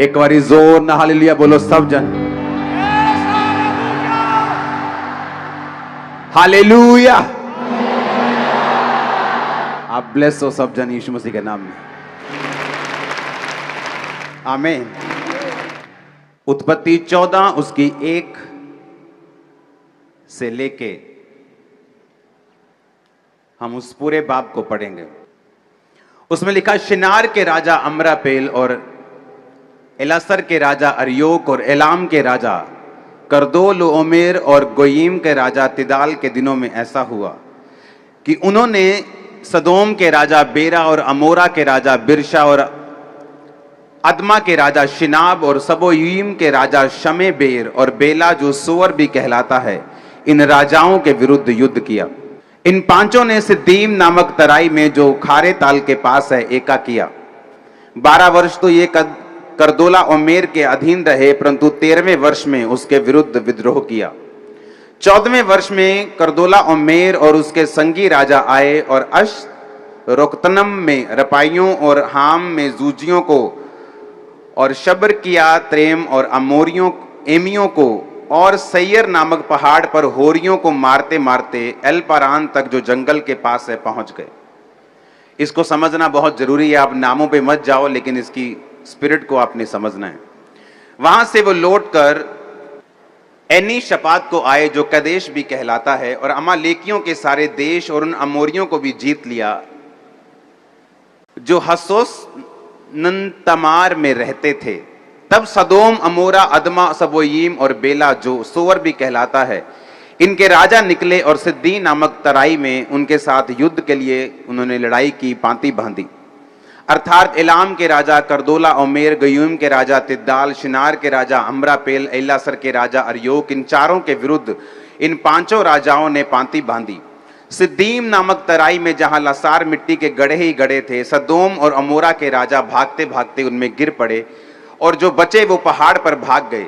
एक बारी जोर ना हालेलुया बोलो सब जन। हालेलुया। आप ब्लेस हो सब जन यीशु मसीह के नाम में। आमीन। उत्पत्ति 14 उसकी 1 से लेके हम उस पूरे बाब को पढ़ेंगे। उसमें लिखा, शिनार के राजा अमरापेल और एलासर के राजा अरयोक और एलाम के राजा करदोल ओमेर और गोयीम के राजा तिदाल के दिनों में ऐसा हुआ कि उन्होंने सदोम के राजा बेरा और अमोरा के राजा बिरशा और अदमा के राजा शिनाब और सबोयीम के राजा शमेबेर और बेला जो सोअर भी कहलाता है, इन राजाओं के विरुद्ध युद्ध किया। इन पांचों ने सिद्दीम नामक तराई में जो खारे ताल के पास है एका किया। 12 वर्ष तो ये करदोला ओमेर के अधीन रहे, परंतु 13वें वर्ष में उसके विरुद्ध विद्रोह किया। 14वें वर्ष में करदोला ओमेर और उसके संगी राजा आए और रोकतनम में रपाइयों और हाम में जूजियों को और शबर किया त्रेम और अमोरियों एमियों को और सैयर नामक पहाड़ पर होरियों को मारते मारते एल पारान तक जो जंगल के पास है पहुंच गए। इसको समझना बहुत जरूरी है। आप नामों पे मत जाओ, लेकिन इसकी स्पिरिट को आपने समझना है। वहां से वो लौटकर एनी शपात को आए जो कदेश भी कहलाता है, और अमालेकियों के सारे देश और उन अमोरियों को भी जीत लिया जो हसोस नंतमार में रहते थे। तब सदोम अमोरा अदमा सबोयीम और बेला जो सोअर भी कहलाता है, इनके राजा निकले और सिद्दी नामक तराई में उनके साथ युद्ध के लिए उन्होंने लड़ाई की पांति बांधी। अर्थात एलाम के राजा करदोला ओमेर, गयूम के राजा तिद्दाल, शिनार के राजा अमरापेल, एलासर के राजा अरयोक, इन चारों के विरुद्ध इन पांचों राजाओं ने पांति बांधी। सिद्दीम नामक तराई में जहां लसार मिट्टी के गढ़े ही गढ़े थे, सदोम और अमोरा के राजा भागते भागते उनमें गिर पड़े और जो बचे वो पहाड़ पर भाग गए।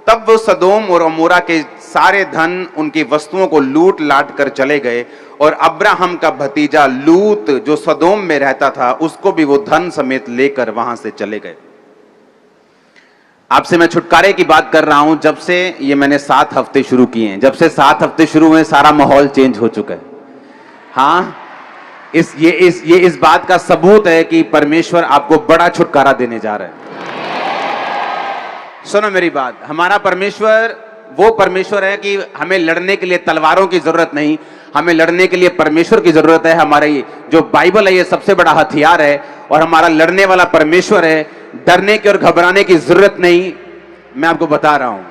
तब वो सदोम और अमोरा के सारे धन, उनकी वस्तुओं को लूट लाट कर चले गए, और अब्राहम का भतीजा लूत जो सदोम में रहता था उसको भी वो धन समेत लेकर वहां से चले गए। आपसे मैं छुटकारे की बात कर रहा हूं। जब से ये मैंने 7 हफ्ते शुरू किए हैं, जब से 7 हफ्ते शुरू हुए, सारा माहौल चेंज हो चुका है। हाँ, इस बात का सबूत है कि परमेश्वर आपको बड़ा छुटकारा देने जा रहा है। सुनो मेरी बात, हमारा परमेश्वर वो परमेश्वर है कि हमें लड़ने के लिए तलवारों की जरूरत नहीं, हमें लड़ने के लिए परमेश्वर की जरूरत है। हमारी जो बाइबल है ये सबसे बड़ा हथियार है, और हमारा लड़ने वाला परमेश्वर है। डरने की और घबराने की जरूरत नहीं। मैं आपको बता रहा हूं,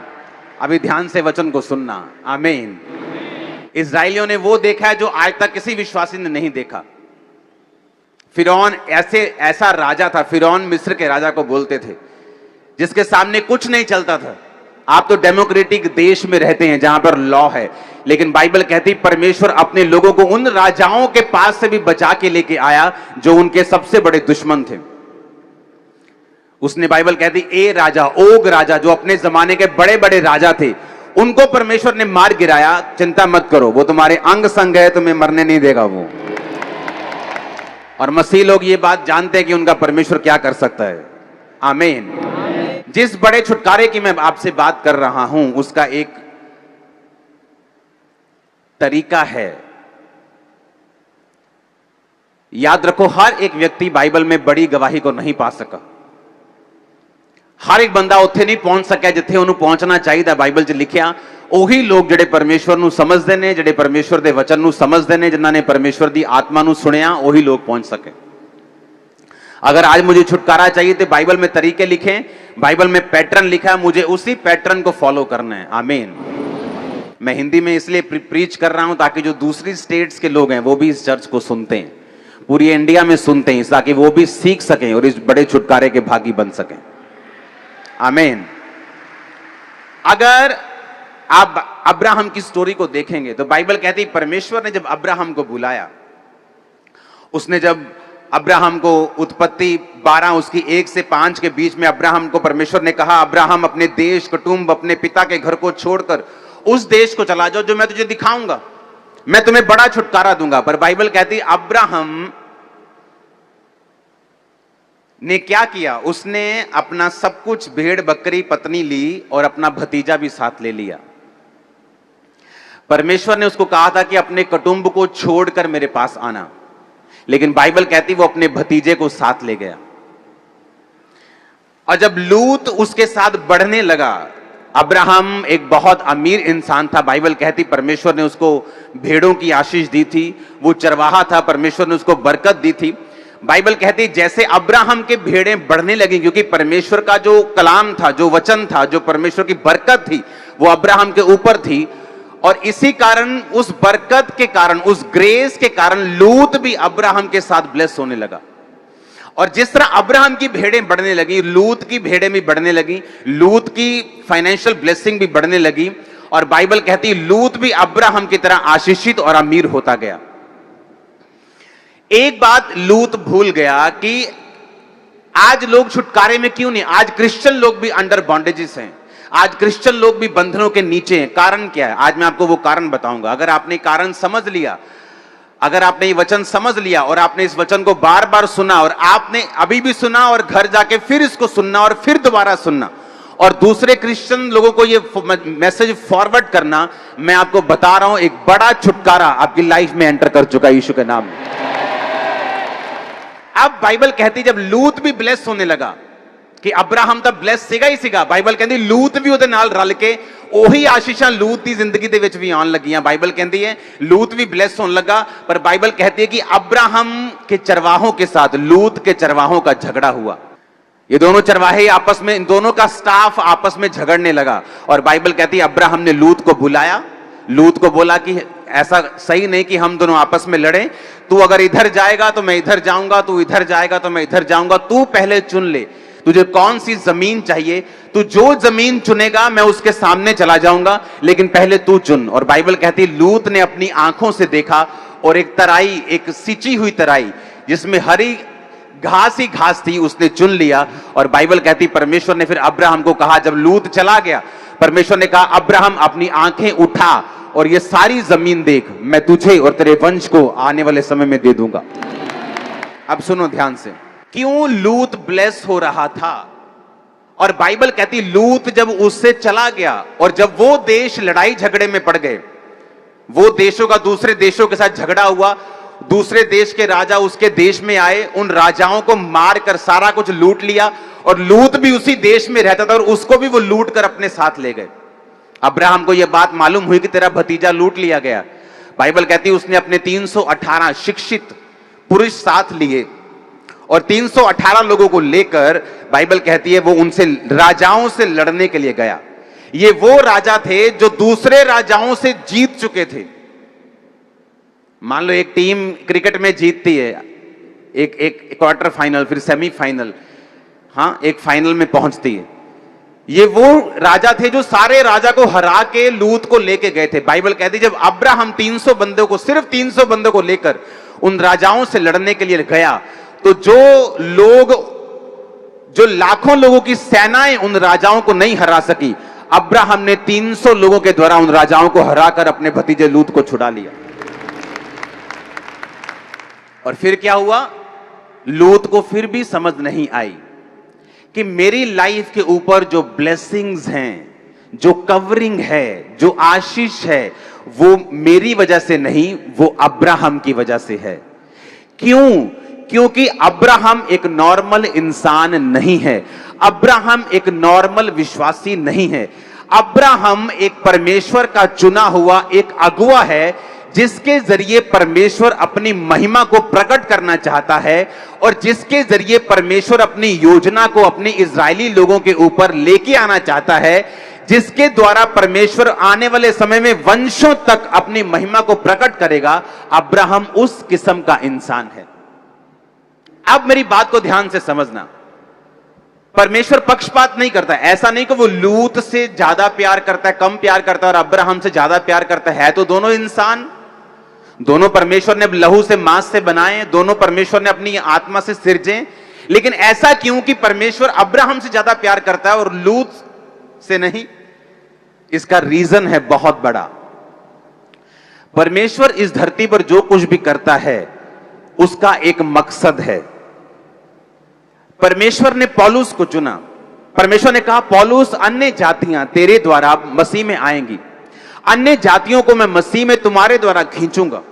अभी ध्यान से वचन को सुनना। आमीन। इस्राएलियों ने वो देखा है जो आज तक किसी विश्वासी ने नहीं देखा। फिरौन ऐसा राजा था, फिरौन मिस्र के राजा को बोलते थे, जिसके सामने कुछ नहीं चलता था। आप तो डेमोक्रेटिक देश में रहते हैं जहां पर लॉ है, लेकिन बाइबल कहती परमेश्वर अपने लोगों को उन राजाओं के पास से भी बचा के लेके आया जो उनके सबसे बड़े दुश्मन थे। उसने बाइबल कहती ए राजा, ओग राजा, जो अपने जमाने के बड़े बड़े राजा थे, उनको परमेश्वर ने मार गिराया। चिंता मत करो, वो तुम्हारे अंग संग है, तुम्हें मरने नहीं देगा वो। और मसीह लोग ये बात जानते हैं कि उनका परमेश्वर क्या कर सकता है। आमीन। जिस बड़े छुटकारे की मैं आपसे बात कर रहा हूं, उसका एक तरीका है। याद रखो, हर एक व्यक्ति बाइबल में बड़ी गवाही को नहीं पा सका। हर एक बंदा उत्थे नहीं पहुंच सका जिथे उन्हें पहुंचना चाहिए। बाइबल च लिखिया ਉਹੀ लोग ਜਿਹੜੇ परमेश्वर ਨੂੰ ਸਮਝਦੇ ਨੇ, ਜਿਹੜੇ परमेश्वर ਦੇ वचन ਨੂੰ ਸਮਝਦੇ ਨੇ, ਜਿਨ੍ਹਾਂ ਨੇ परमेश्वर ਦੀ आत्मा ਨੂੰ सुनिया, ਉਹੀ लोग पहुंच सके। अगर आज मुझे छुटकारा चाहिए तो बाइबल में तरीके लिखे, बाइबल में पैटर्न लिखा है, मुझे उसी पैटर्न को फॉलो करना है। आमीन। मैं हिंदी में इसलिए प्रीच कर रहा हूं ताकि जो दूसरी स्टेट्स के लोग हैं वो भी इस चर्च को सुनते हैं, पूरी इंडिया में सुनते हैं, ताकि वो भी सीख सकें और इस बड़े छुटकारे के भागी बन सकें। आमीन। अगर आप अब्राहम की स्टोरी को देखेंगे तो बाइबल कहती है परमेश्वर ने जब अब्राहम को बुलाया, उसने जब अब्राहम को उत्पत्ति 12 उसकी 1 से 5 के बीच में अब्राहम को परमेश्वर ने कहा, अब्राहम अपने देश, कुटुंब, अपने पिता के घर को छोड़कर उस देश को चला जाओ जो मैं तुझे दिखाऊंगा, मैं तुम्हें बड़ा छुटकारा दूंगा। पर बाइबल कहती अब्राहम ने क्या किया, उसने अपना सब कुछ, भेड़ बकरी पत्नी ली और अपना भतीजा भी साथ ले लिया। परमेश्वर ने उसको कहा था कि अपने कुटुंब को छोड़कर मेरे पास आना, लेकिन बाइबल कहती वो अपने भतीजे को साथ ले गया। और जब लूत उसके साथ बढ़ने लगा, अब्राहम एक बहुत अमीर इंसान था। बाइबल कहती परमेश्वर ने उसको भेड़ों की आशीष दी थी, वो चरवाहा था, परमेश्वर ने उसको बरकत दी थी। बाइबल कहती जैसे अब्राहम के भेड़ें बढ़ने लगी, क्योंकि परमेश्वर का जो कलाम था, जो वचन था, जो परमेश्वर की बरकत थी, वो अब्राहम के ऊपर थी। और इसी कारण, उस बरकत के कारण, उस ग्रेस के कारण लूत भी अब्राहम के साथ ब्लेस होने लगा। और जिस तरह अब्राहम की भेड़ें बढ़ने लगी, लूत की भेड़ें भी बढ़ने लगी, लूत की फाइनेंशियल ब्लेसिंग भी बढ़ने लगी। और बाइबल कहती लूत भी अब्राहम की तरह आशीषित और अमीर होता गया। एक बात लूत भूल गया कि आज लोग छुटकारे में क्यों नहीं, आज क्रिश्चियन लोग भी अंडर बॉन्डेजेस हैं, आज क्रिश्चियन लोग भी बंधनों के नीचे हैं। कारण क्या है? आज मैं आपको वो कारण बताऊंगा। अगर आपने कारण समझ लिया, अगर आपने ये वचन समझ लिया और आपने इस वचन को बार बार सुना, और आपने अभी भी सुना और घर जाके फिर इसको सुनना और फिर दोबारा सुनना और दूसरे क्रिश्चियन लोगों को ये मैसेज फॉरवर्ड करना, मैं आपको बता रहा हूं एक बड़ा छुटकारा आपकी लाइफ में एंटर कर चुका है यीशु के नाम में। अब बाइबल कहती जब लूत भी ब्लेस होने लगा कि अब्राहम ਤਾਂ ਬਲੈਸ ਸੀਗਾ ਹੀ ਸੀਗਾ, ਬਾਈਬਲ ਕਹਿੰਦੀ ਲੂਤ ਵੀ ਉਹਦੇ ਨਾਲ ਰਲ ਕੇ ਉਹੀ ਆਸ਼ੀਸ਼ਾਂ ਲੂਤ ਦੀ ਜ਼ਿੰਦਗੀ ਦੇ ਵਿੱਚ ਵੀ ਆਉਣ ਲੱਗੀਆਂ। ਬਾਈਬਲ ਕਹਿੰਦੀ ਹੈ लूत भी ब्लेस होने लगा, पर बाइबल कहती है कि अब्राहम के चरवाहों के साथ लूत के चरवाहों का झगड़ा हुआ। ये दोनों चरवाहे आपस में, इन दोनों का स्टाफ आपस में झगड़ने लगा। और बाइबल कहती है अब्राहम ने लूत को बुलाया, लूत को बोला कि ऐसा सही नहीं कि हम दोनों आपस में लड़ें, तू अगर इधर जाएगा तो मैं इधर जाऊंगा, तू इधर जाएगा तो मैं इधर जाऊंगा, तू पहले चुन ले तुझे कौन सी जमीन चाहिए, तू जो जमीन चुनेगा मैं उसके सामने चला जाऊंगा, लेकिन पहले तू चुन। और बाइबल कहती लूत ने अपनी आंखों से देखा और एक तराई, एक सिंची हुई तराई जिसमें हरी घास ही घास थी, उसने चुन लिया। और बाइबल कहती परमेश्वर ने फिर अब्राहम को कहा, जब लूत चला गया, परमेश्वर ने कहा अब्राहम अपनी आंखें उठा और ये सारी जमीन देख, मैं तुझे और तेरे वंश को आने वाले समय में दे दूंगा। अब सुनो ध्यान से, क्यों लूत ब्लेस हो रहा था? और बाइबल कहती लूत जब उससे चला गया और जब वो देश लड़ाई झगड़े में पड़ गए, वो देशों का दूसरे देशों के साथ झगड़ा हुआ, दूसरे देश के राजा उसके देश में आए, उन राजाओं को मारकर सारा कुछ लूट लिया, और लूत भी उसी देश में रहता था और उसको भी वो लूट कर अपने साथ ले गए। अब्राहम को यह बात मालूम हुई कि तेरा भतीजा लूट लिया गया। बाइबल कहती उसने अपने 318 शिक्षित पुरुष साथ लिए और 318 लोगों को लेकर, बाइबल कहती है वो उनसे, राजाओं से लड़ने के लिए गया। ये वो राजा थे जो दूसरे राजाओं से जीत चुके थे। मान लो एक टीम क्रिकेट में जीतती है, एक क्वार्टर फाइनल, फिर सेमीफाइनल, हाँ एक फाइनल में पहुंचती है। ये वो राजा थे जो सारे राजा को हरा के लूत को लेके गए थे। बाइबल कहती जब अब्राहम 300 बंदों को, सिर्फ 300 बंदों को लेकर उन राजाओं से लड़ने के लिए गया, तो जो लाखों लोगों की सेनाएं उन राजाओं को नहीं हरा सकी, अब्राहम ने 300 लोगों के द्वारा उन राजाओं को हराकर अपने भतीजे लूत को छुड़ा लिया। और फिर क्या हुआ? लूत को फिर भी समझ नहीं आई कि मेरी लाइफ के ऊपर जो ब्लेसिंग्स हैं, जो कवरिंग है, जो आशीष है, वो मेरी वजह से नहीं, वो अब्राहम की वजह से है। क्यों? क्योंकि अब्राहम एक नॉर्मल इंसान नहीं है, अब्राहम एक नॉर्मल विश्वासी नहीं है। अब्राहम एक परमेश्वर का चुना हुआ एक अगुआ है, जिसके जरिए परमेश्वर अपनी महिमा को प्रकट करना चाहता है और जिसके जरिए परमेश्वर अपनी योजना को अपने इजरायली लोगों के ऊपर लेके आना चाहता है, जिसके द्वारा परमेश्वर आने वाले समय में वंशों तक अपनी महिमा को प्रकट करेगा। अब्राहम उस किस्म का इंसान है। अब मेरी बात को ध्यान से समझना, परमेश्वर पक्षपात नहीं करता। ऐसा नहीं कि वो लूत से ज्यादा प्यार करता है, कम प्यार करता है, और अब्राहम से ज्यादा प्यार करता है। तो दोनों इंसान, दोनों परमेश्वर ने लहू से मांस से बनाए, दोनों परमेश्वर ने अपनी आत्मा से सिरजे। लेकिन ऐसा क्यों कि परमेश्वर अब्राहम से ज्यादा प्यार करता है और लूत से नहीं? इसका रीजन है बहुत बड़ा। परमेश्वर इस धरती पर जो कुछ भी करता है उसका एक मकसद है। परमेश्वर ने पौलुस को चुना। परमेश्वर ने कहा पौलुस, अन्य जातियां तेरे द्वारा मसीह में आएंगी, अन्य जातियों को मैं मसीह में तुम्हारे द्वारा खींचूंगा।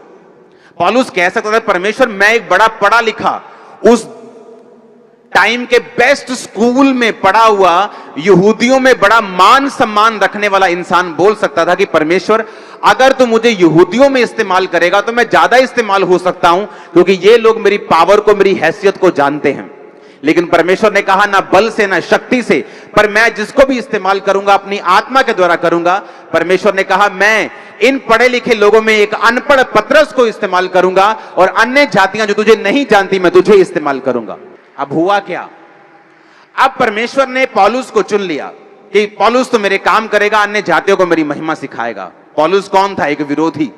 पौलुस कह सकता था परमेश्वर, मैं एक बड़ा पढ़ा लिखा, उस टाइम के बेस्ट स्कूल में पढ़ा हुआ, यहूदियों में बड़ा मान सम्मान रखने वाला इंसान बोल सकता था कि परमेश्वर, अगर तू मुझे यहूदियों में इस्तेमाल करेगा तो मैं ज्यादा इस्तेमाल हो सकता हूं, क्योंकि ये लोग मेरी पावर को, मेरी हैसियत को जानते हैं। लेकिन परमेश्वर ने कहा ना बल से ना शक्ति से, पर मैं जिसको भी इस्तेमाल करूंगा अपनी आत्मा के द्वारा करूंगा। परमेश्वर ने कहा मैं इन पढ़े लिखे लोगों में एक अनपढ़ पतरस को इस्तेमाल करूंगा और अन्य जातियां जो तुझे नहीं जानती मैं तुझे इस्तेमाल करूंगा। अब हुआ क्या? अब परमेश्वर ने पौलुस को चुन लिया कि पौलुस तो मेरे काम करेगा, अन्य जातियों को मेरी महिमा सिखाएगा। पौलुस कौन था? एक विरोधी,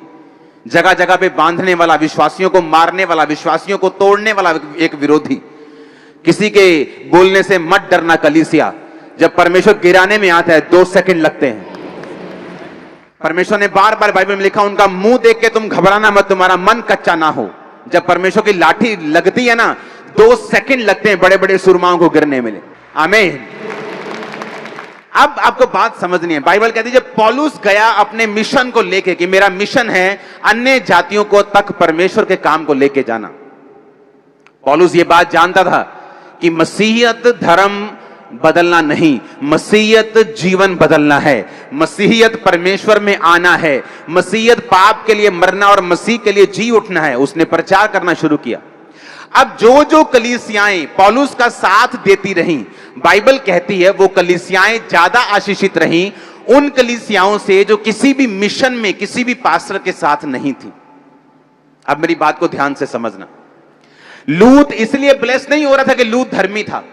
जगह जगह पे बांधने वाला, विश्वासियों को मारने वाला, विश्वासियों को तोड़ने वाला एक विरोधी। किसी के बोलने से मत डरना कलीसिया, जब परमेश्वर गिराने में आता है 2 सेकंड लगते हैं। परमेश्वर ने बार बार बाइबल में लिखा, उनका मुंह देख के तुम घबराना मत, तुम्हारा मन कच्चा ना हो। जब परमेश्वर की लाठी लगती है ना, 2 सेकंड लगते हैं बड़े बड़े सुरमाओं को गिरने में। आमीन। अब आपको बात समझनी है। बाइबल कहती है जब पौलुस गया अपने मिशन को लेके, कि मेरा मिशन है अन्य जातियों को तक परमेश्वर के काम को लेके जाना। पौलुस ये बात जानता था कि मसीहियत धर्म बदलना नहीं, मसीहियत जीवन बदलना है। मसीहियत परमेश्वर में आना है, मसीहियत पाप के लिए मरना और मसीह के लिए जी उठना है। उसने प्रचार करना शुरू किया। अब जो जो कलीसियाएं पौलुस का साथ देती रहीं, बाइबल कहती है वो कलीसियाएं ज्यादा आशीषित रहीं उन कलीसियाओं से जो किसी भी मिशन में, किसी भी पास्टर के साथ नहीं थी। अब मेरी बात को ध्यान से समझना। लूत इसलिए ब्लेस नहीं हो रहा था कि लूत धर्मी था।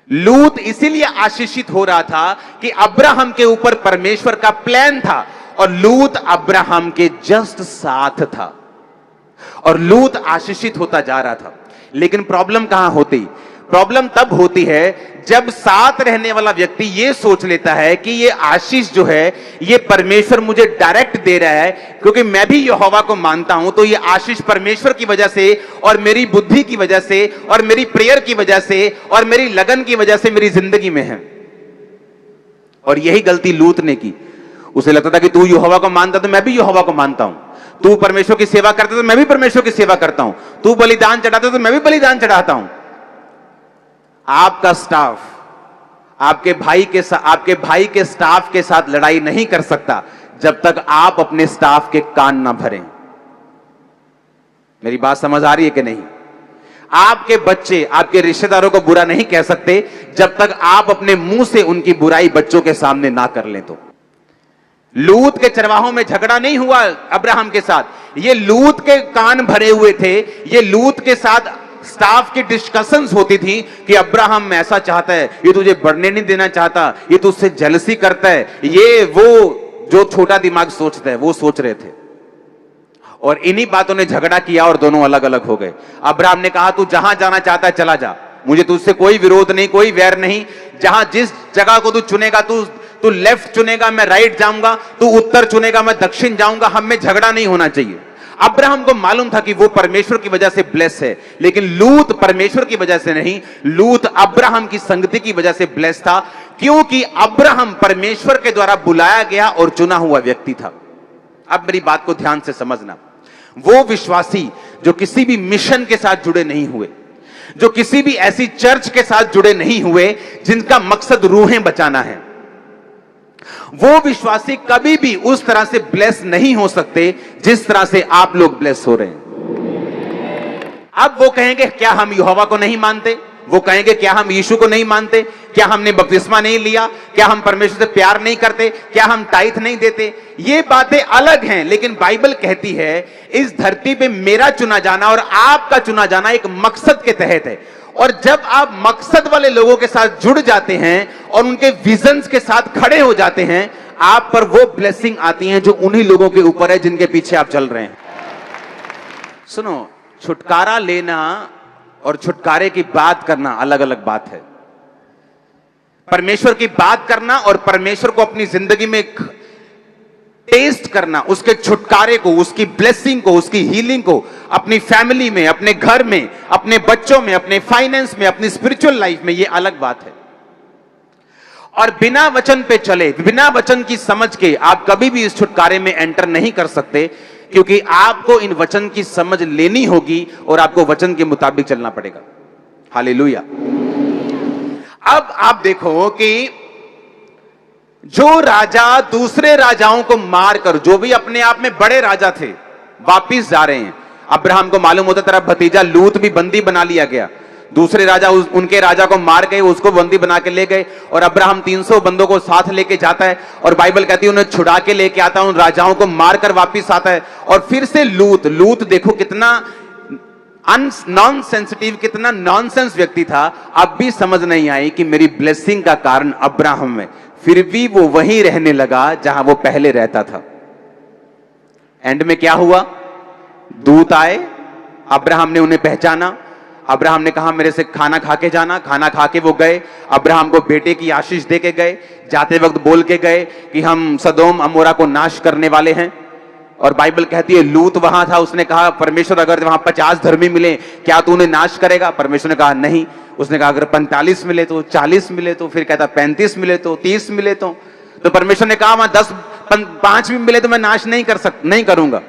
लूत इसीलिए आशीषित हो रहा था कि अब्राहम के ऊपर परमेश्वर का प्लान था और लूत अब्राहम के जस्ट साथ था और लूत आशीषित होता जा रहा था। लेकिन प्रॉब्लम कहां होती? प्रॉब्लम तब होती है जब साथ रहने वाला व्यक्ति यह सोच लेता है कि ये आशीष जो है ये परमेश्वर मुझे डायरेक्ट दे रहा है, क्योंकि मैं भी यहोवा को मानता हूं, तो ये आशीष परमेश्वर की वजह से और मेरी बुद्धि की वजह से और मेरी प्रेयर की वजह से और मेरी लगन की वजह से मेरी जिंदगी में है। और यही गलती लूत ने की। उसे लगता था कि तू यहोवा को मानता तो मैं भी यहोवा को मानता हूं, तू परमेश्वर की सेवा करता तो मैं भी परमेश्वर की सेवा करता हूं, तू बलिदान चढ़ाता तो मैं भी बलिदान चढ़ाता हूं। आपका स्टाफ आपके भाई के स्टाफ के साथ लड़ाई नहीं कर सकता जब तक आप अपने स्टाफ के कान ना भरें। मेरी बात समझ आ रही है कि नहीं? आपके बच्चे आपके रिश्तेदारों को बुरा नहीं कह सकते जब तक आप अपने मुंह से उनकी बुराई बच्चों के सामने ना कर लें। तो लूत के चरवाहों में झगड़ा नहीं हुआ अब्राहम के साथ, ये लूत के कान भरे हुए थे। ये लूत के साथ स्टाफ की डिस्कशंस होती थी कि अब्राहम ऐसा चाहता है, ये तुझे बढ़ने नहीं देना चाहता, ये तुझसे जेलसी करता है, ये वो जो छोटा दिमाग सोचता है वो सोच रहे थे। और इन्हीं बातों ने झगड़ा किया और दोनों अलग अलग हो गए। अब्राहम ने कहा तू जहां जाना चाहता है चला जा, मुझे तुझसे कोई विरोध नहीं, कोई वैर नहीं। जहां जिस जगह को तू चुनेगा, तू लेफ्ट चुनेगा मैं राइट जाऊंगा, तू उत्तर चुनेगा मैं दक्षिण जाऊंगा, हम में झगड़ा नहीं होना चाहिए। अब्राहम को मालूम था कि वो परमेश्वर की वजह से ब्लेस है, लेकिन लूत परमेश्वर की वजह से नहीं, लूत अब्राहम की संगति की वजह से ब्लेस था, क्योंकि अब्राहम परमेश्वर के द्वारा बुलाया गया और चुना हुआ व्यक्ति था। अब मेरी बात को ध्यान से समझना। वो विश्वासी जो किसी भी मिशन के साथ जुड़े नहीं हुए, जो किसी भी ऐसी चर्च के साथ जुड़े नहीं हुए जिनका मकसद रूहें बचाना है, वो विश्वासी कभी भी उस तरह से ब्लेस नहीं हो सकते जिस तरह से आप लोग ब्लेस हो रहे हैं। अब वो कहेंगे क्या हम यहोवा को नहीं मानते? वो कहेंगे क्या हम यीशु को नहीं मानते? क्या हमने बपतिस्मा नहीं लिया? क्या हम परमेश्वर से प्यार नहीं करते? क्या हम टाइथ नहीं देते? ये बातें अलग हैं, लेकिन बाइबल कहती है इस धरती पे मेरा चुना जाना और आपका चुना जाना एक मकसद के तहत है। और जब आप मकसद वाले लोगों के साथ जुड़ जाते हैं और उनके विजन्स के साथ खड़े हो जाते हैं, आप पर वो ब्लेसिंग आती है जो उन्हीं लोगों के ऊपर है जिनके पीछे आप चल रहे हैं। सुनो, छुटकारा लेना और छुटकारे की बात करना अलग अलग बात है। परमेश्वर की बात करना और परमेश्वर को अपनी जिंदगी में टेस्ट करना, उसके छुटकारे को, उसकी ब्लेसिंग को, उसकी हीलिंग को अपनी फैमिली में, अपने घर में, अपने बच्चों में, अपने फाइनेंस में, अपनी स्पिरिचुअल लाइफ में, यह अलग बात है। और बिना वचन पे चले, बिना वचन की समझ के आप कभी भी इस छुटकारे में एंटर नहीं कर सकते, क्योंकि आपको इन वचन की समझ लेनी होगी और आपको वचन के मुताबिक चलना पड़ेगा। हालेलुया। अब आप देखो कि जो राजा दूसरे राजाओं को मारकर, जो भी अपने आप में बड़े राजा थे, वापिस जा रहे हैं। अब्राहम को मालूम होता तेरा भतीजा लूत भी बंदी बना लिया गया। दूसरे राजा उनके राजा को मार गए, उसको बंदी बना के ले गए, और अब्राहम 300 बंदों को साथ लेके जाता है, और बाइबल कहती है उन्हें छुड़ा के लेके आता है, उन राजाओं को मारकर वापिस आता है। और फिर से लूत देखो कितना नॉन सेंसिटिव, कितना नॉनसेंस व्यक्ति था। अब भी समझ नहीं आई कि मेरी ब्लेसिंग का कारण अब्राहम है, फिर भी वो वहीं रहने लगा जहां वो पहले रहता था। एंड में क्या हुआ? दूत आए, अब्राहम ने उन्हें पहचाना, अब्राहम ने कहा मेरे से खाना खा के जाना। खाना खा के वो गए, अब्राहम को बेटे की आशीष दे के गए। जाते वक्त बोल के गए कि हम सदोम अमोरा को नाश करने वाले हैं। और बाइबल कहती है लूत वहां था, उसने कहा परमेश्वर अगर वहां 50 धर्मी मिले क्या तू उन्हें नाश करेगा? परमेश्वर ने कहा नहीं। उसने कहा अगर 45 मिले तो, 40 मिले तो, फिर कहता 35 मिले तो, 30 मिले तो परमेश्वर ने कहा वहां 5 भी मिले तो मैं नाश नहीं करूंगा।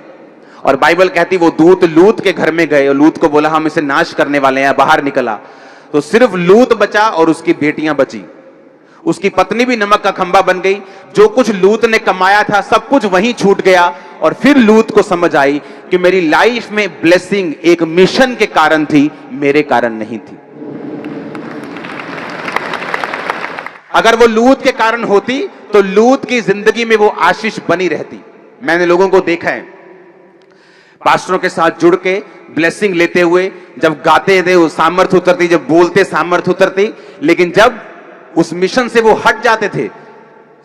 और बाइबल कहती वो दूत लूत के घर में गए और लूत को बोला हम इसे नाश करने वाले हैं, बाहर निकला तो सिर्फ लूत बचा और उसकी बेटियां बची। उसकी पत्नी भी नमक का खंबा बन गई। जो कुछ लूत ने कमाया था सब कुछ वहीं छूट गया। और फिर लूत को समझ आई कि मेरी लाइफ में ब्लेसिंग एक मिशन के कारण थी, मेरे कारण नहीं थी। अगर वो लूत के कारण होती तो लूत की जिंदगी में वो आशीष बनी रहती। मैंने लोगों को देखा है पास्टरों के साथ जुड़ के ब्लेसिंग लेते हुए, जब गाते थे वो सामर्थ उतरती, जब बोलते सामर्थ उतरती, लेकिन जब उस मिशन से वो हट जाते थे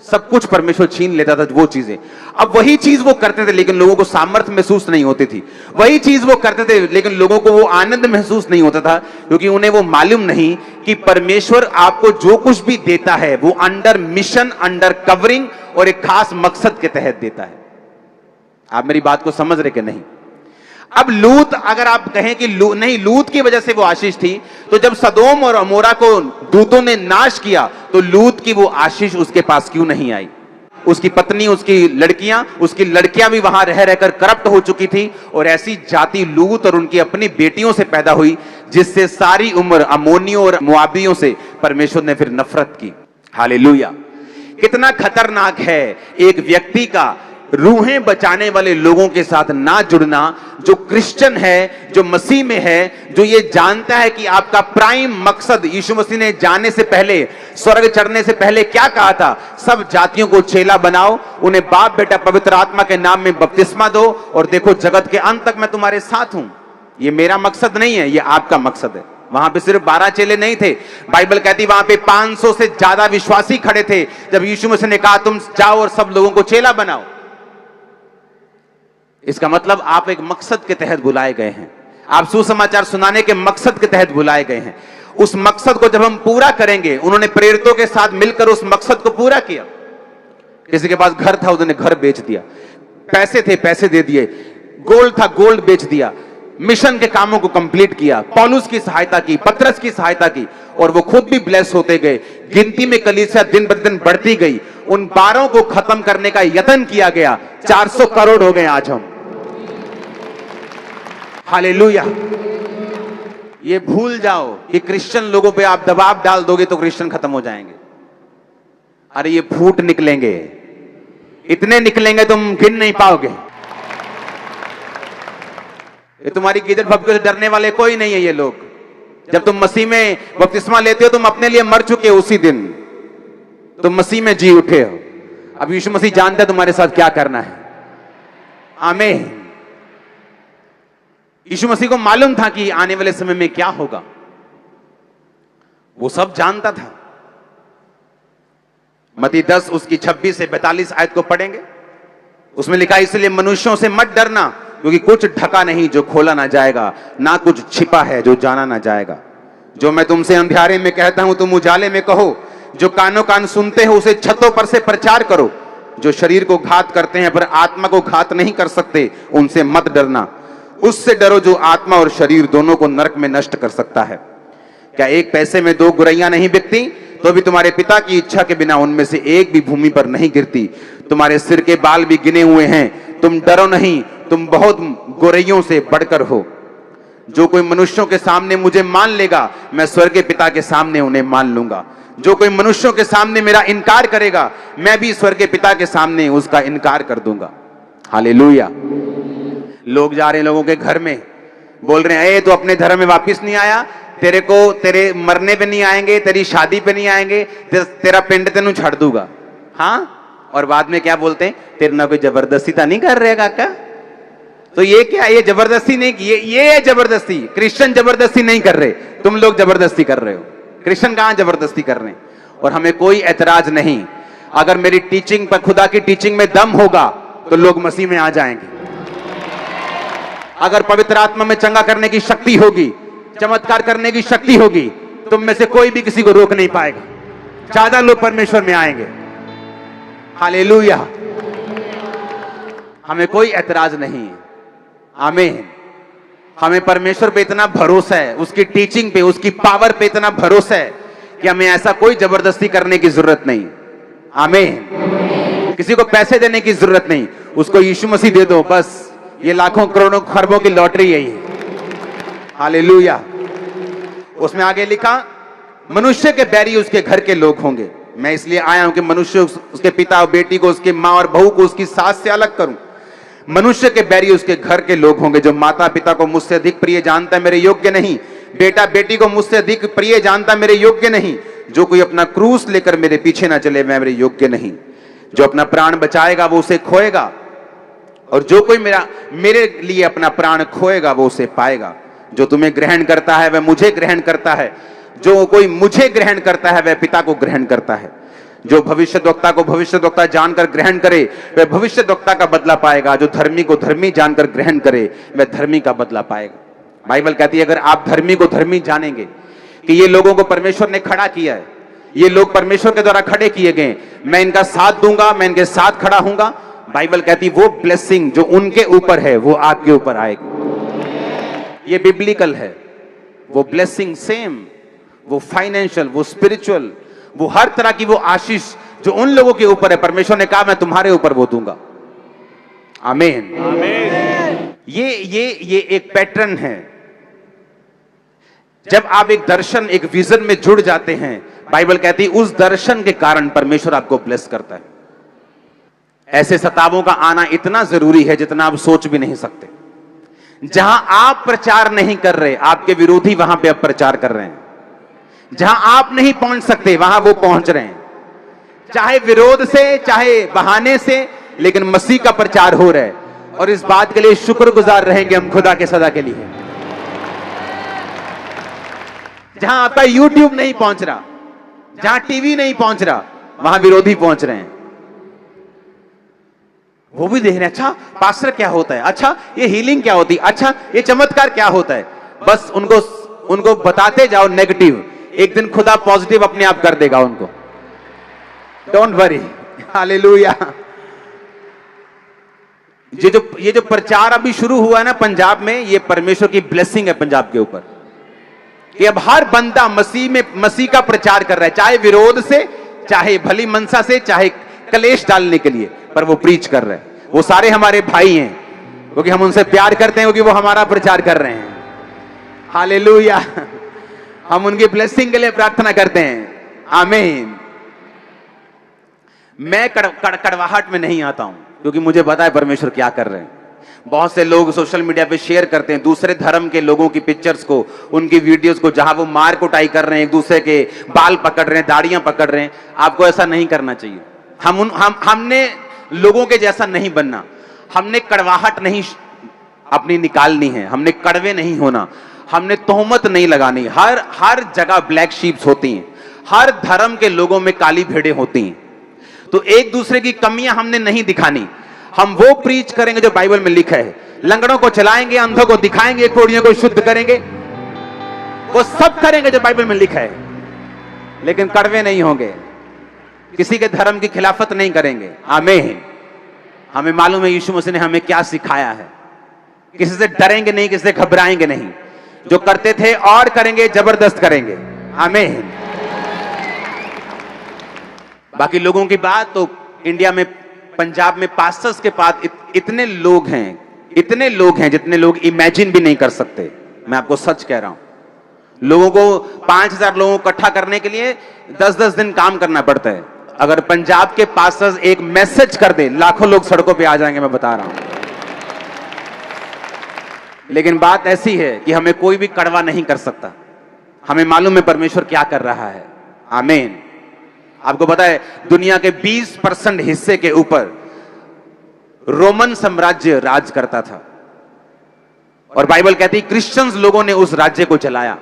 सब कुछ परमेश्वर छीन लेता था वो चीजें। अब वही चीज वो करते थे लेकिन लोगों को सामर्थ महसूस नहीं होती थी। वही चीज वो करते थे लेकिन लोगों को वो आनंद महसूस नहीं होता था, क्योंकि उन्हें वो मालूम नहीं कि परमेश्वर आपको जो कुछ भी देता है वो अंडर मिशन, अंडर कवरिंग और एक खास मकसद के तहत देता है। आप मेरी बात को समझ रहे कि नहीं? अब लूत, अगर आप कहें कि नहीं लूत की वजह से वो आशीष थी, तो जब सदोम और अमोरा को दूतों ने नाश किया तो लूत की वो आशीष उसके पास क्यों नहीं आई? उसकी पत्नी, उसकी लड़कियां भी वहां रह रहकर करप्ट हो चुकी थी। और ऐसी जाति लूत और उनकी अपनी बेटियों से पैदा हुई जिससे सारी उम्र अमोनियों और मुआबियों से परमेश्वर ने फिर नफरत की। हालेलुया। कितना खतरनाक है एक व्यक्ति का रूहें बचाने वाले लोगों के साथ ना जुड़ना, जो क्रिश्चियन है, जो मसीह में है, जो ये जानता है कि आपका प्राइम मकसद, यीशु मसीह ने जाने से पहले, स्वर्ग चढ़ने से पहले क्या कहा था? सब जातियों को चेला बनाओ, उन्हें बाप बेटा पवित्र आत्मा के नाम में बपतिस्मा दो, और देखो जगत के अंत तक मैं तुम्हारे साथ हूं। ये मेरा मकसद नहीं है, ये आपका मकसद है। वहां पे सिर्फ 12 चेले नहीं थे, बाइबल कहती वहां पे 500 से ज्यादा विश्वासी खड़े थे जब यीशु मसीह ने कहा तुम जाओ और सब लोगों को चेला बनाओ। इसका मतलब आप एक मकसद के तहत बुलाए गए हैं, आप सुसमाचार सुनाने के मकसद के तहत बुलाए गए हैं। उस मकसद को जब हम पूरा करेंगे, उन्होंने प्रेरितों के साथ मिलकर उस मकसद को पूरा किया। किसी के पास घर था उसने घर बेच दिया, पैसे थे पैसे दे दिए, गोल्ड था गोल्ड बेच दिया, मिशन के कामों को कंप्लीट किया। पौलुस की सहायता की, पतरस की सहायता की, और वो खुद भी ब्लेस होते गए। गिनती में कलीसिया दिन प्रतिदिन बढ़ती गई। उन 12 को खत्म करने का यत्न किया गया। 400 करोड़ हो गए आज हम। हालेलुया। ये भूल जाओ कि क्रिश्चियन लोगों पे आप दबाव डाल दोगे तो क्रिश्चियन खत्म हो जाएंगे। अरे ये फूट निकलेंगे, इतने निकलेंगे तुम गिन नहीं पाओगे। ये तुम्हारी गिदड़ भपके से डरने वाले कोई नहीं है ये लोग। जब तुम मसीह में बपतिस्मा लेते हो तुम अपने लिए मर चुके हो, उसी दिन तुम मसीह में जी उठे हो। अब यीशु मसीह जानता है तुम्हारे साथ क्या करना है। आमीन। यीशु मसीह को मालूम था कि आने वाले समय में क्या होगा, वो सब जानता था। मत्ती 10 उसकी 26 से 42 आयत को पढ़ेंगे, उसमें लिखा है इसलिए मनुष्यों से मत डरना, क्योंकि कुछ ढका नहीं जो खोला ना जाएगा, ना कुछ छिपा है जो जाना ना जाएगा। जो मैं तुमसे अंधियारे में कहता हूं तुम उजाले में कहो, जो कानों कान सुनते हो उसे छतों पर से प्रचार करो। जो शरीर को घात करते हैं पर आत्मा को घात नहीं कर सकते, उनसे मत डरना। उससे डरो जो आत्मा और शरीर दोनों को नरक में नष्ट कर सकता है। क्या एक पैसे में 2 गुरैया नहीं बिकती? तो भी तुम्हारे पिता की इच्छा के बिना उनमें से एक भी भूमि पर नहीं गिरती। तुम्हारे सिर के बाल भी गिने हुए हैं, तुम डरो नहीं, तुम बहुत गोरैयों से बढ़कर हो। जो कोई मनुष्यों के सामने मुझे मान लेगा, मैं स्वर्ग के पिता के सामने उन्हें मान लूंगा। जो कोई मनुष्यों के सामने मेरा इनकार करेगा, मैं भी स्वर्ग के पिता के सामने उसका इनकार कर दूंगा। हालेलुया। लोग जा रहे हैं लोगों के घर में, बोल रहे हैं, ए तो अपने धर्म में वापस नहीं आया, तेरे को तेरे मरने पे नहीं आएंगे, तेरी शादी पे नहीं आएंगे, तेरा पिंड तेनू छड़ दूंगा। हाँ, और बाद में क्या बोलते हैं, तेरे ना कोई जबरदस्ती तो नहीं कर रहे काका। तो ये क्या, ये जबरदस्ती नहीं की, ये जबरदस्ती। क्रिश्चियन जबरदस्ती नहीं कर रहे, तुम लोग जबरदस्ती कर रहे हो। क्रिश्चियन कहां जबरदस्ती कर रहे हैं? और हमें कोई ऐतराज नहीं। अगर मेरी टीचिंग पर, खुदा की टीचिंग में दम होगा तो लोग मसीह में आ जाएंगे। अगर पवित्र आत्मा में चंगा करने की शक्ति होगी, चमत्कार करने की शक्ति होगी, तुम में से कोई भी किसी को रोक नहीं पाएगा। ज्यादा लोग परमेश्वर में आएंगे। हालेलुया। हमें कोई ऐतराज नहीं है। आमीन। हमें परमेश्वर पे इतना भरोसा है, उसकी टीचिंग पे, उसकी पावर पे इतना भरोसा है कि हमें ऐसा कोई जबरदस्ती करने की जरूरत नहीं। आमीन। किसी को पैसे देने की जरूरत नहीं, उसको यीशु मसीह दे दो बस। ये लाखों करोड़ों खरबों की लॉटरी यही है। हालेलुया। उसमें आगे लिखा, मनुष्य के बैरी उसके घर के लोग होंगे। मैं इसलिए आया हूं कि मनुष्य उसके पिता और बेटी को, उसके मां और बहू को उसकी सास से अलग करूं। मनुष्य के बैरी उसके घर के लोग होंगे। जो माता पिता को मुझसे अधिक प्रिय जानता है, मेरे योग्य नहीं। बेटा बेटी को मुझसे अधिक प्रिय जानता, मेरे योग्य नहीं। जो कोई अपना क्रूस लेकर मेरे पीछे ना चले, मैं मेरे योग्य नहीं। जो अपना प्राण बचाएगा वो उसे खोएगा, और जो कोई मेरे लिए अपना प्राण खोएगा वो उसे पाएगा। जो तुम्हें ग्रहण करता है वह मुझे ग्रहण करता है, जो कोई मुझे ग्रहण करता है वह पिता को ग्रहण करता है। जो भविष्यद्वक्ता को भविष्यद्वक्ता जानकर ग्रहण करे वह भविष्यद्वक्ता का बदला पाएगा। जो धर्मी को धर्मी जानकर ग्रहण करे वह धर्मी का बदला पाएगा। बाइबल कहती है, अगर आप धर्मी को धर्मी जानेंगे कि ये लोगों को परमेश्वर ने खड़ा किया है, ये लोग परमेश्वर के द्वारा खड़े किए गए, मैं इनका साथ दूंगा, मैं इनके साथ खड़ा हूंगा। बाइबल कहती वो ब्लेसिंग जो उनके ऊपर है वो आपके ऊपर आएगी। ये बिब्लिकल है। वो ब्लेसिंग सेम, वो फाइनेंशियल, वो स्पिरिचुअल, वो हर तरह की वो आशीष जो उन लोगों के ऊपर है, परमेश्वर ने कहा मैं तुम्हारे ऊपर वो दूंगा। आमीन। ये एक पैटर्न है। जब आप एक दर्शन, एक विजन में जुड़ जाते हैं, बाइबल कहती है उस दर्शन के कारण परमेश्वर आपको ब्लेस करता है। ऐसे सतावों का आना इतना जरूरी है जितना आप सोच भी नहीं सकते। जहां आप प्रचार नहीं कर रहे, आपके विरोधी वहां पे अब प्रचार कर रहे हैं। जहां आप नहीं पहुंच सकते वहां वो पहुंच रहे हैं, चाहे विरोध से, चाहे बहाने से, लेकिन मसीह का प्रचार हो रहा है। और इस बात के लिए शुक्रगुजार रहेंगे हम खुदा के सदा के लिए। जहां आपका YouTube नहीं पहुंच रहा, जहां टीवी नहीं पहुंच रहा, वहां विरोधी पहुंच रहे हैं। वो भी देख रहे हैं, अच्छा पास्टर क्या होता है, अच्छा ये हीलिंग क्या होती है, अच्छा ये चमत्कार क्या होता है। बस उनको बताते जाओ नेगेटिव, एक दिन खुदा पॉजिटिव अपने आप कर देगा उनको। Don't worry. हालेलुया। ये जो प्रचार अभी शुरू हुआ है ना पंजाब में, ये परमेश्वर की ब्लेसिंग है पंजाब के ऊपर। कि अब हर बंदा मसीह का प्रचार कर रहा है, चाहे विरोध से, चाहे भली मनसा से, चाहे कलेश डालने के लिए, पर वो प्रीच कर रहे हैं। वो सारे हमारे भाई हैं, क्योंकि हम उनसे प्यार करते हैं, क्योंकि वो हमारा प्रचार कर रहे हैं। हालेलुया। हम उनकी ब्लेसिंग के लिए प्रार्थना करते हैं। आमीन। मैं कड़वाहट में नहीं आता हूं, क्योंकि मुझे पता है परमेश्वर क्या कर रहे हैं। बहुत से लोग सोशल मीडिया पे शेयर करते हैं दूसरे धर्म के लोगों की पिक्चर्स को, उनकी वीडियोस को, जहां वो मार कुटाई कर रहे हैं, एक दूसरे के बाल पकड़ रहे हैं, दाढ़ियां पकड़ रहे हैं। आपको ऐसा नहीं करना चाहिए। हमने लोगों के जैसा नहीं बनना। हमने कड़वाहट नहीं अपनी निकालनी है, हमने कड़वे नहीं होना, हमने तोहमत नहीं लगानी। हर जगह ब्लैक शीप्स होती हैं, हर धर्म के लोगों में काली भेड़ें होती हैं। तो एक दूसरे की कमियां हमने नहीं दिखानी। हम वो प्रीच करेंगे जो बाइबल में लिखा है। लंगड़ों को चलाएंगे, अंधों को दिखाएंगे, कोढ़ियों को शुद्ध करेंगे, वो सब करेंगे जो बाइबल में लिखा है, लेकिन कड़वे नहीं होंगे। किसी के धर्म की खिलाफत नहीं करेंगे। आमीन। हमें मालूम है यीशु मसीह ने हमें क्या सिखाया है। किसी से डरेंगे नहीं, किसी से घबराएंगे नहीं। जो करते थे और करेंगे, जबरदस्त करेंगे। आमीन। बाकी लोगों की बात तो इंडिया में, पंजाब में पास्टर्स के पास इतने लोग हैं जितने लोग इमेजिन भी नहीं कर सकते। मैं आपको सच कह रहा हूं। लोगों को 5000 लोगों को इकट्ठा करने के लिए 10-10 दिन काम करना पड़ता है। अगर पंजाब के पास्टर्स एक मैसेज कर दे, लाखों लोग सड़कों पे आ जाएंगे, मैं बता रहा हूं। लेकिन बात ऐसी है कि हमें कोई भी कड़वा नहीं कर सकता। हमें मालूम है परमेश्वर क्या कर रहा है। आमीन। आपको पता है दुनिया के 20% हिस्से के ऊपर रोमन साम्राज्य राज करता था, और बाइबल कहती है क्रिश्चियंस लोगों ने उस राज्य को चलाया।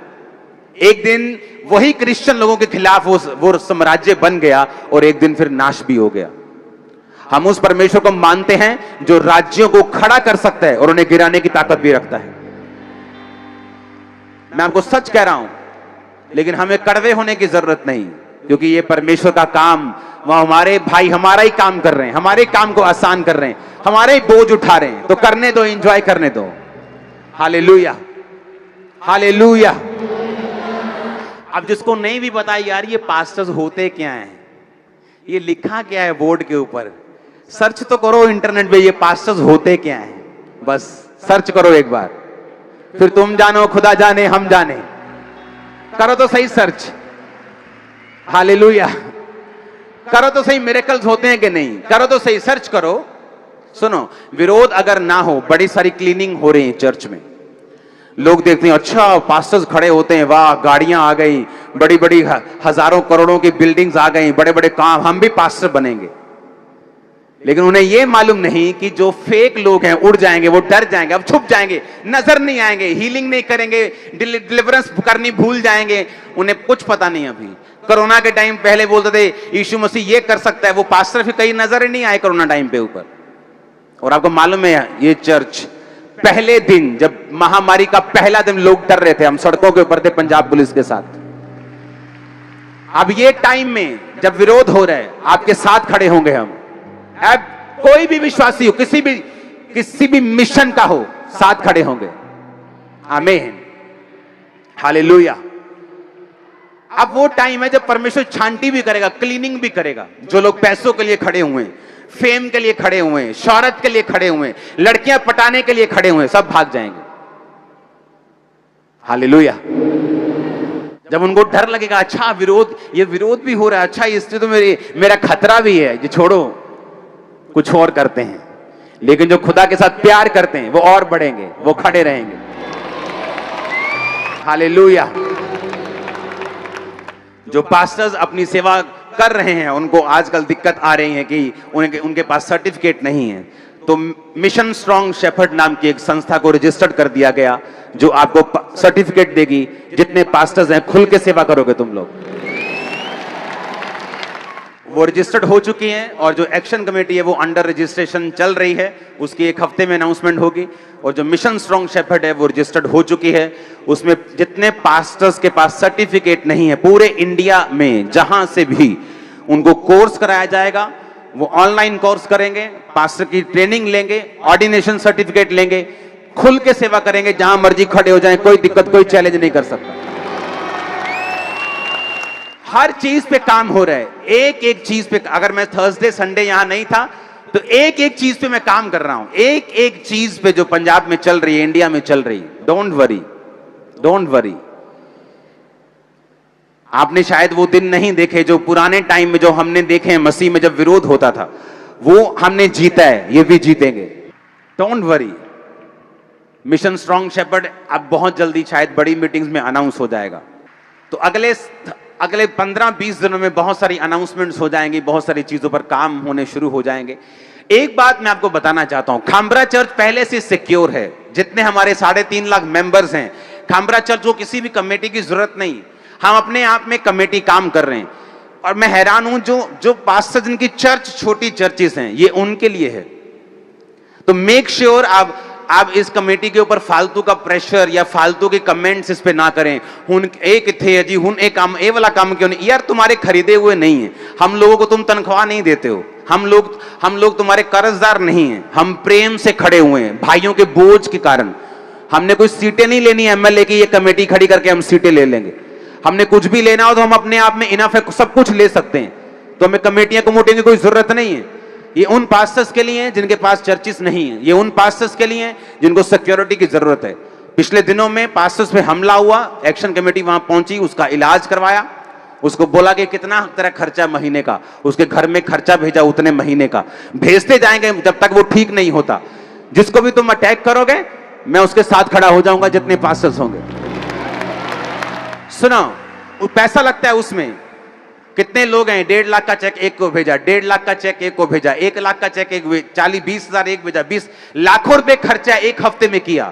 एक दिन वही क्रिश्चियन लोगों के खिलाफ वो साम्राज्य बन गया, और एक दिन फिर नाश भी हो गया। हम उस परमेश्वर को मानते हैं जो राज्यों को खड़ा कर सकता है और उन्हें गिराने की ताकत भी रखता है। मैं आपको सच कह रहा हूं। लेकिन हमें कड़वे होने की जरूरत नहीं, क्योंकि ये परमेश्वर का काम, वह हमारे भाई हमारा ही काम कर रहे हैं, हमारे काम को आसान कर रहे हैं, हमारे ही बोझ उठा रहे हैं। तो करने दो, एंजॉय करने दो। Hallelujah, hallelujah. अब जिसको नहीं भी पता यार ये पास्टर्स होते क्या हैं, ये लिखा क्या है बोर्ड के ऊपर, सर्च तो करो इंटरनेट पे, ये पास्टर्स होते क्या हैं। बस सर्च करो एक बार, फिर तुम जानो, खुदा जाने, हम जाने। करो तो सही सर्च। हालेलुया। करो तो सही, मिरेकल्स होते हैं कि नहीं, करो तो सही, सर्च करो। सुनो, विरोध अगर ना हो, बड़ी सारी क्लीनिंग हो रही है चर्च में। लोग देखते हैं अच्छा पास्टर्स खड़े होते हैं, वाह गाड़ियां आ गई, बड़ी बड़ी हजारों करोड़ों की बिल्डिंग्स आ गई, बड़े बड़े काम, हम भी पास्टर बनेंगे। लेकिन उन्हें यह मालूम नहीं कि जो फेक लोग हैं उड़ जाएंगे, वो डर जाएंगे, अब छुप जाएंगे, नजर नहीं आएंगे, हीलिंग नहीं करेंगे, डिलीवरेंस करनी भूल जाएंगे। उन्हें कुछ पता नहीं। अभी कोरोना के टाइम पहले बोलते थे यीशु मसीह ये कर सकता है, वो पास्टर फिर कहीं नजर ही नहीं आए कोरोना टाइम पे ऊपर। और आपको मालूम है ये चर्च पहले दिन, जब महामारी का पहला दिन, लोग डर रहे थे, हम सड़कों के ऊपर थे पंजाब पुलिस के साथ। अब ये टाइम में जब विरोध हो रहा है, आपके साथ खड़े होंगे हम। अब कोई भी विश्वासी हो, किसी भी मिशन का हो, साथ खड़े होंगे। आमीन, हालेलुया। अब वो टाइम है जब परमेश्वर छांटी भी करेगा, क्लीनिंग भी करेगा। जो लोग पैसों के लिए खड़े हुए हैं, फेम के लिए खड़े हुए हैं, शौहरत के लिए खड़े हुए हैं, लड़कियां पटाने के लिए खड़े हुए हैं, सब भाग जाएंगे। हालेलुया। जब उनको डर लगेगा, अच्छा विरोध, ये विरोध भी हो रहा है, अच्छा इससे तो मेरा खतरा भी है, ये छोड़ो, कुछ और करते हैं। लेकिन जो खुदा के साथ प्यार करते हैं वो और बढ़ेंगे, वो खड़े रहेंगे। हालेलुया। जो पास्टर्स अपनी सेवा कर रहे हैं, उनको आजकल दिक्कत आ रही है कि उनके पास सर्टिफिकेट नहीं है। तो मिशन स्ट्रॉन्ग शेफर्ड नाम की एक संस्था को रजिस्टर्ड कर दिया गया, जो आपको सर्टिफिकेट देगी। जितने पास्टर्स हैं, खुल के सेवा करोगे तुम लोग। वो रजिस्टर्ड हो चुकी हैं, और जो एक्शन कमेटी है वो अंडर रजिस्ट्रेशन चल रही है, उसकी एक हफ्ते में अनाउंसमेंट होगी। और जो मिशन स्ट्रॉन्ग शेफर्ड है वो रजिस्टर्ड हो चुकी है। उसमें जितने पास्टर्स के पास सर्टिफिकेट नहीं है, पूरे इंडिया में जहां से भी उनको कोर्स कराया जाएगा, वो ऑनलाइन कोर्स करेंगे, पास्टर की ट्रेनिंग लेंगे, ऑर्डिनेशन सर्टिफिकेट लेंगे, खुल के सेवा करेंगे, जहां मर्जी खड़े हो जाएं, कोई दिक्कत, कोई चैलेंज नहीं कर सकता। हर चीज पे काम हो रहा है, एक एक चीज पे। अगर मैं थर्सडे संडे यहां नहीं था तो एक एक चीज पे मैं काम कर रहा हूं, एक एक चीज पे जो पंजाब में चल रही है, इंडिया में चल रही है। Don't worry, don't worry. आपने शायद वो दिन नहीं देखे जो पुराने टाइम में जो हमने देखे हैं, मसीह में जब विरोध होता था, वो हमने जीता है, ये भी जीतेंगे। Don't worry. Mission strong shepherd अब बहुत जल्दी शायद बड़ी मीटिंग्स में अनाउंस हो जाएगा। तो अगले 15-20 दिनों में बहुत सारी अनाउंसमेंट्स हो जाएंगी, बहुत सारी चीजों पर काम होने शुरू हो जाएंगे। एक बात मैं आपको बताना चाहता हूं, खामरा चर्च पहले से सिक्योर है। जितने हमारे 3.5 लाख मेंबर्स हैं, खामरा चर्च को किसी भी कमेटी की जरूरत नहीं। हम अपने आप में कमेटी काम कर रहे हैं। और मैं हैरान हूं, जो पास्टर जिनकी चर्च छोटी चर्चेस हैं, ये उनके लिए है। तो मेक श्योर आप आप इस कमेटी के ऊपर फालतू का प्रेशर या फालतू के कमेंट्स इस पे ना करें। हुन एक थे जी, हुन एक काम, ए वाला काम क्यों नहीं? यार तुम्हारे खरीदे हुए नहीं है, हम लोगों को तुम तनख्वाह नहीं देते हो, हम लोग तुम्हारे कर्जदार नहीं हैं, हम प्रेम से खड़े हुए हैं भाइयों के बोझ के कारण। हमने कोई सीटें नहीं लेनी एमएलए की, ये कमेटी खड़ी करके हम सीटें ले लेंगे। हमने कुछ भी लेना हो तो हम अपने आप में इनफ है, सब कुछ ले सकते हैं, तो हमें कमेटियां कमोटियों की कोई जरूरत नहीं है। ये उन पास्टर्स के लिए हैं जिनके पास चर्चिस नहीं है, ये उन पास्टर्स के लिए हैं जिनको सिक्योरिटी की जरूरत है। पिछले दिनों में पास्टर्स पे हमला हुआ, एक्शन कमेटी वहां पहुंची, उसका इलाज करवाया, उसको बोला कि कितना तेरा खर्चा महीने का, उसके घर में खर्चा भेजा उतने महीने का, भेजते जाएंगे जब तक वो ठीक नहीं होता। जिसको भी तुम अटैक करोगे मैं उसके साथ खड़ा हो जाऊंगा, जितने पास्टर्स होंगे। सुनो, पैसा लगता है उसमें। कितने लोग हैं, 1.5 लाख का चेक एक को भेजा, 1.5 लाख का चेक एक को भेजा, 1 लाख का चेक एक, 40-20 हजार एक भेजा, 20 लाखों रुपए खर्चा एक हफ्ते में किया।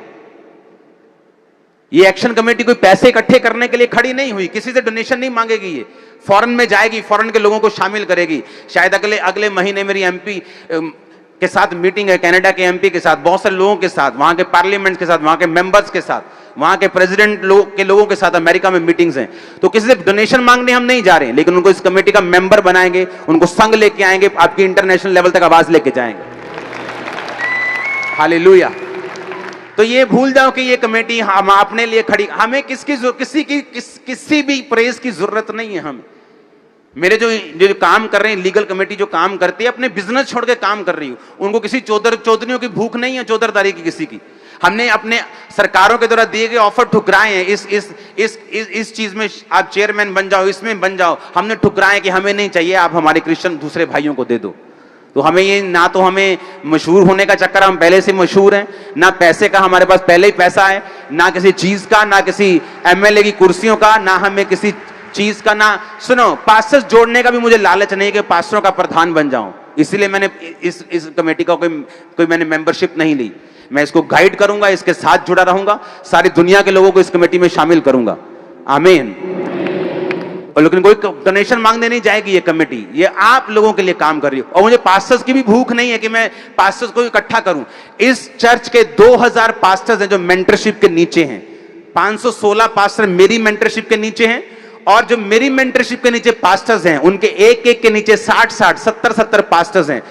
ये एक्शन कमेटी कोई पैसे इकट्ठे करने के लिए खड़ी नहीं हुई, किसी से डोनेशन नहीं मांगेगी, ये फॉरेन में जाएगी, फॉरेन के लोगों को शामिल करेगी। शायद अगले महीने मेरी एमपी के साथ मीटिंग है, कनाडा के एमपी के साथ, बहुत सारे लोगों के साथ, वहां के पार्लियामेंट के साथ, वहां के मेंबर्स के साथ, वहां के प्रेसिडेंट के लोगों के साथ अमेरिका में मीटिंग्स हैं। तो किसी से डोनेशन मांगने हम नहीं जा रहे हैं, लेकिन उनको इस कमेटी का मेंबर बनाएंगे, उनको संघ लेके आएंगे, आपकी इंटरनेशनल लेवल तक आवाज लेके जाएंगे। हालेलुया। तो ये भूल जाओ कि ये कमेटी हम अपने लिए खड़ी, हमें किसी भी प्रेस की जरूरत नहीं है। हमें मेरे जो काम कर रहे हैं, लीगल कमेटी जो काम करती है, अपने बिजनेस छोड़ के काम कर रही हूं, उनको किसी चौधरियों की भूख नहीं है, चौधरदारी की किसी की। हमने अपने सरकारों के द्वारा दिए गए ऑफर ठुकराए हैं, इस चीज में आप चेयरमैन बन जाओ, इसमें बन जाओ, हमने ठुकराए कि हमें नहीं चाहिए, आप हमारे क्रिश्चियन दूसरे भाइयों को दे दो। तो हमें ये ना तो हमें मशहूर होने का चक्कर, हम पहले से मशहूर हैं, ना पैसे का हमारे पास पहले ही पैसा है, ना किसी चीज का, ना किसी एमएलए की कुर्सियों का, ना हमें किसी चीज का, ना सुनो पास्टर्स जोड़ने का भी मुझे लालच नहीं कि पास्टरों का प्रधान बन जाऊं, इसलिए मैंने इस कमेटी का कोई मैंने मेंबरशिप नहीं ली। मैं इसको गाइड करूंगा, इसके साथ जुड़ा रहूंगा, सारी दुनिया के लोगों को इस कमेटी में शामिल करूंगा। आमीन। और लेकिन कोई डोनेशन मांगने नहीं जाएगी ये कमेटी, ये आप लोगों के लिए काम कर रही है। और मुझे पास्टर्स की भी भूख नहीं है कि मैं पास्टर्स को इकट्ठा करूं। इस चर्च के 2000 पास्टर्स हैं जो मेंटरशिप के नीचे हैं, 516 पास्टर मेरी मेंटरशिप के नीचे हैं, और जो मेरी मेंटरशिप के नीचे पास्टर्स हैं उनके एक के नीचे 60 70 पास्टर्स हैं।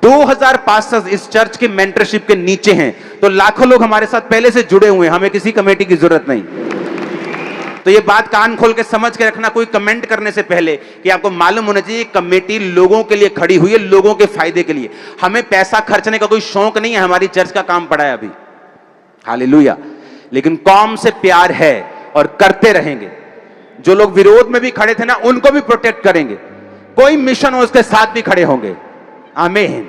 2000 पास्टर्स इस चर्च के मेंटरशिप के नीचे हैं, तो लाखों लोग हमारे साथ पहले से जुड़े हुए हैं, हमें किसी कमेटी की जरूरत नहीं। तो ये बात कान खोल के समझ के रखना, कोई कमेंट करने से पहले, कि आपको मालूम होना चाहिए कमेटी लोगों के लिए खड़ी हुई है, लोगों के फायदे के लिए। हमें पैसा खर्चने का कोई शौक नहीं है, हमारी चर्च का काम पड़ा है अभी, हालेलुया। लेकिन कौम से प्यार है और करते रहेंगे। जो लोग विरोध में भी खड़े थे ना, उनको भी प्रोटेक्ट करेंगे, कोई मिशन हो उसके साथ भी खड़े होंगे। आमीन।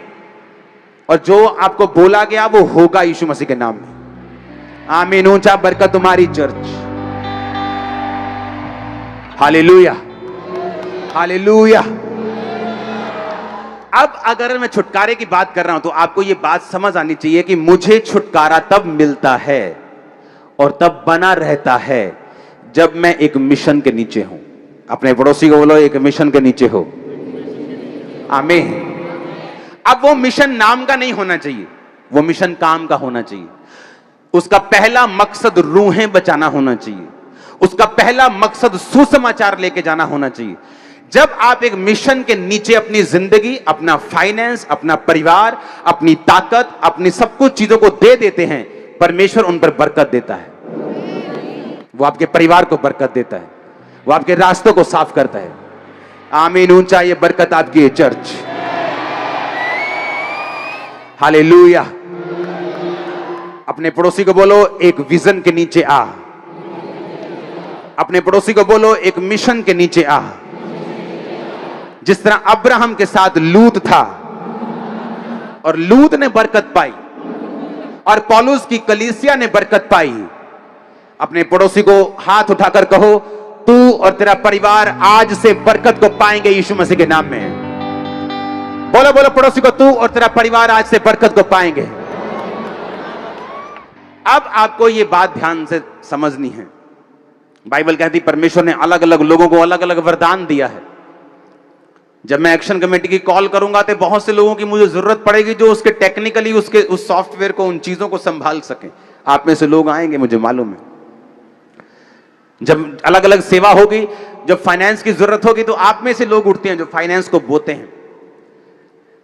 और जो आपको बोला गया वो होगा यीशु मसीह के नाम में। आमीन। ऊंचा बरकत तुम्हारी चर्च। Hallelujah, hallelujah. अब अगर मैं छुटकारे की बात कर रहा हूं तो आपको यह बात समझ आनी चाहिए कि मुझे छुटकारा तब मिलता है और तब बना रहता है जब मैं एक मिशन के नीचे हूं। अपने पड़ोसी को बोलो, एक मिशन के नीचे हो। आमीन। अब वो मिशन नाम का नहीं होना चाहिए, वो मिशन काम का होना चाहिए। उसका पहला मकसद रूहें बचाना होना चाहिए, उसका पहला मकसद सुसमाचार लेके जाना होना चाहिए। जब आप एक मिशन के नीचे अपनी जिंदगी, अपना फाइनेंस, अपना परिवार, अपनी ताकत, अपनी सब कुछ चीजों को दे देते हैं, परमेश्वर उन पर बरकत देता है। वो आपके परिवार को बरकत देता है, वो आपके रास्तों को साफ करता है। आमीन। ऊंचा ये बरकत आपकी है चर्च। हालेलुया। अपने पड़ोसी को बोलो, एक विजन के नीचे आ। अपने पड़ोसी को बोलो, एक मिशन के नीचे आ। जिस तरह अब्राहम के साथ लूत था और लूत ने बरकत पाई, और पौलुस की कलीसिया ने बरकत पाई। अपने पड़ोसी को हाथ उठाकर कहो, तू और तेरा परिवार आज से बरकत को पाएंगे यीशु मसीह के नाम में। बोलो बोलो पड़ोसी को, तू और तेरा परिवार आज से बरकत को पाएंगे। अब आपको यह बात ध्यान से समझनी है। बाइबल कहती परमेश्वर ने अलग अलग लोगों को अलग अलग वरदान दिया है। जब मैं एक्शन कमेटी की कॉल करूंगा तो बहुत से लोगों की मुझे जरूरत पड़ेगी जो उसके टेक्निकली उसके उस सॉफ्टवेयर को, उन चीजों को संभाल सके। आप में से लोग आएंगे, मुझे मालूम है। जब अलग अलग सेवा होगी, जब फाइनेंस की जरूरत होगी तो आप में से लोग उठते हैं जो फाइनेंस को बोते हैं।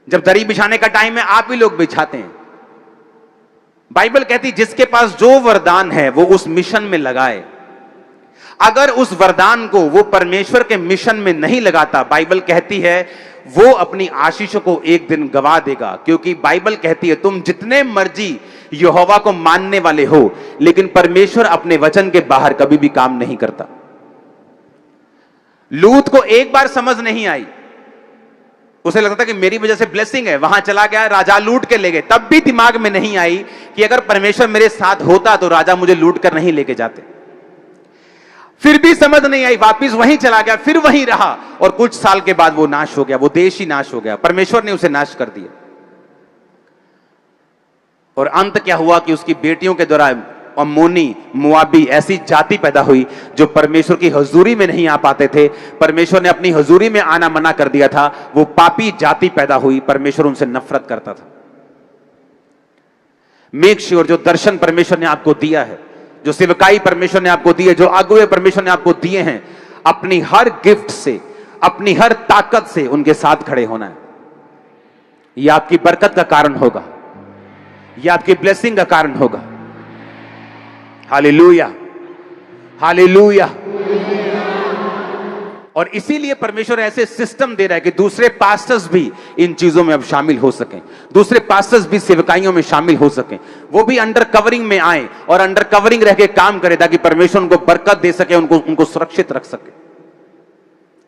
जब दरी बिछाने का टाइम है, आप ही लोग बिछाते हैं। बाइबल कहती जिसके पास जो वरदान है वो उस मिशन में लगाए। अगर उस वरदान को वो परमेश्वर के मिशन में नहीं लगाता, बाइबल कहती है वो अपनी आशीषों को एक दिन गवा देगा। क्योंकि बाइबल कहती है तुम जितने मर्जी यहोवा को मानने वाले हो, लेकिन परमेश्वर अपने वचन के बाहर कभी भी काम नहीं करता। लूत को एक बार समझ नहीं आई, उसे लगता था कि मेरी वजह से ब्लेसिंग है, वहां चला गया, राजा लूट के ले गए। तब भी दिमाग में नहीं आई कि अगर परमेश्वर मेरे साथ होता तो राजा मुझे लूट कर नहीं लेके जाते। फिर भी समझ नहीं आई, वापिस वहीं चला गया, फिर वहीं रहा, और कुछ साल के बाद वो नाश हो गया, वो देश ही नाश हो गया, परमेश्वर ने उसे नाश कर दिया। और अंत क्या हुआ कि उसकी बेटियों के द्वारा अम्मोनी, मुआबी ऐसी जाति पैदा हुई जो परमेश्वर की हजूरी में नहीं आ पाते थे। परमेश्वर ने अपनी हजूरी में आना मना कर दिया था। वो पापी जाति पैदा हुई, परमेश्वर उनसे नफरत करता था। मेक श्योर जो दर्शन परमेश्वर ने आपको दिया है, जो सेवकाई परमेश्वर ने आपको दी है, जो अगुवे परमेश्वर ने आपको दिए हैं, अपनी हर गिफ्ट से, अपनी हर ताकत से उनके साथ खड़े होना है। यह आपकी बरकत का कारण होगा, यह आपकी ब्लेसिंग का कारण होगा। Hallelujah, hallelujah. और इसीलिए परमेश्वर ऐसे सिस्टम दे रहा है कि दूसरे पास्टर्स भी इन चीजों में अब शामिल हो सकें, दूसरे पास्टर्स भी सेवकाइयों में शामिल हो सकें, वो भी अंडर कवरिंग में आए और अंडर कवरिंग रह के काम करें, ताकि परमेश्वर उनको बरकत दे सके, उनको सुरक्षित रख सके।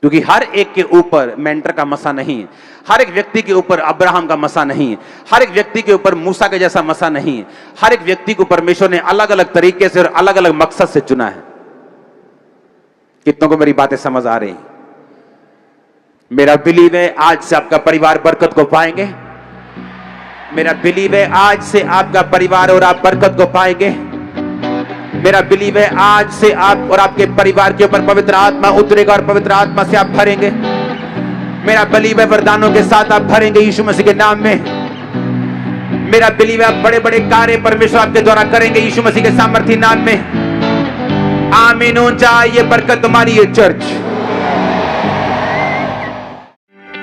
क्योंकि हर एक के ऊपर मेंटर का मसा नहीं है, हर एक व्यक्ति के ऊपर अब्राहम का मसा नहीं है, हर एक व्यक्ति के ऊपर मूसा के जैसा मसा नहीं है। हर एक व्यक्ति को परमेश्वर ने अलग अलग तरीके से और अलग अलग मकसद से चुना है। कितनों को मेरी बातें समझ आ रही? मेरा बिलीव है आज से आपका परिवार बरकत को पाएंगे। मेरा बिलीव है आज से आपका परिवार और आप बरकत को पाएंगे। मेरा बिलीव है आज से आप और आपके परिवार के ऊपर पवित्र आत्मा उतरेगा और पवित्र आत्मा से आप भरेंगे। मेरा बिलीव है वरदानों के साथ आप भरेंगे यीशु मसीह के नाम में। मेरा बिलीव है आप बड़े बड़े कार्य परमेश्वर आपके द्वारा करेंगे यीशु मसीह के सामर्थी नाम में। आमीन हो जाए ये बरकत तुम्हारी ये चर्च।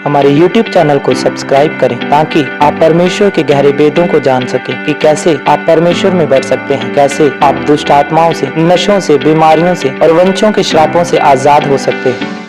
हमारे YouTube चैनल को सब्सक्राइब करें ताकि आप परमेश्वर के गहरे वेदों को जान सकें कि कैसे आप परमेश्वर में बढ़ सकते हैं, कैसे आप दुष्ट आत्माओं से, नशों से, बीमारियों से और वंशों के श्रापों से आजाद हो सकते हैं।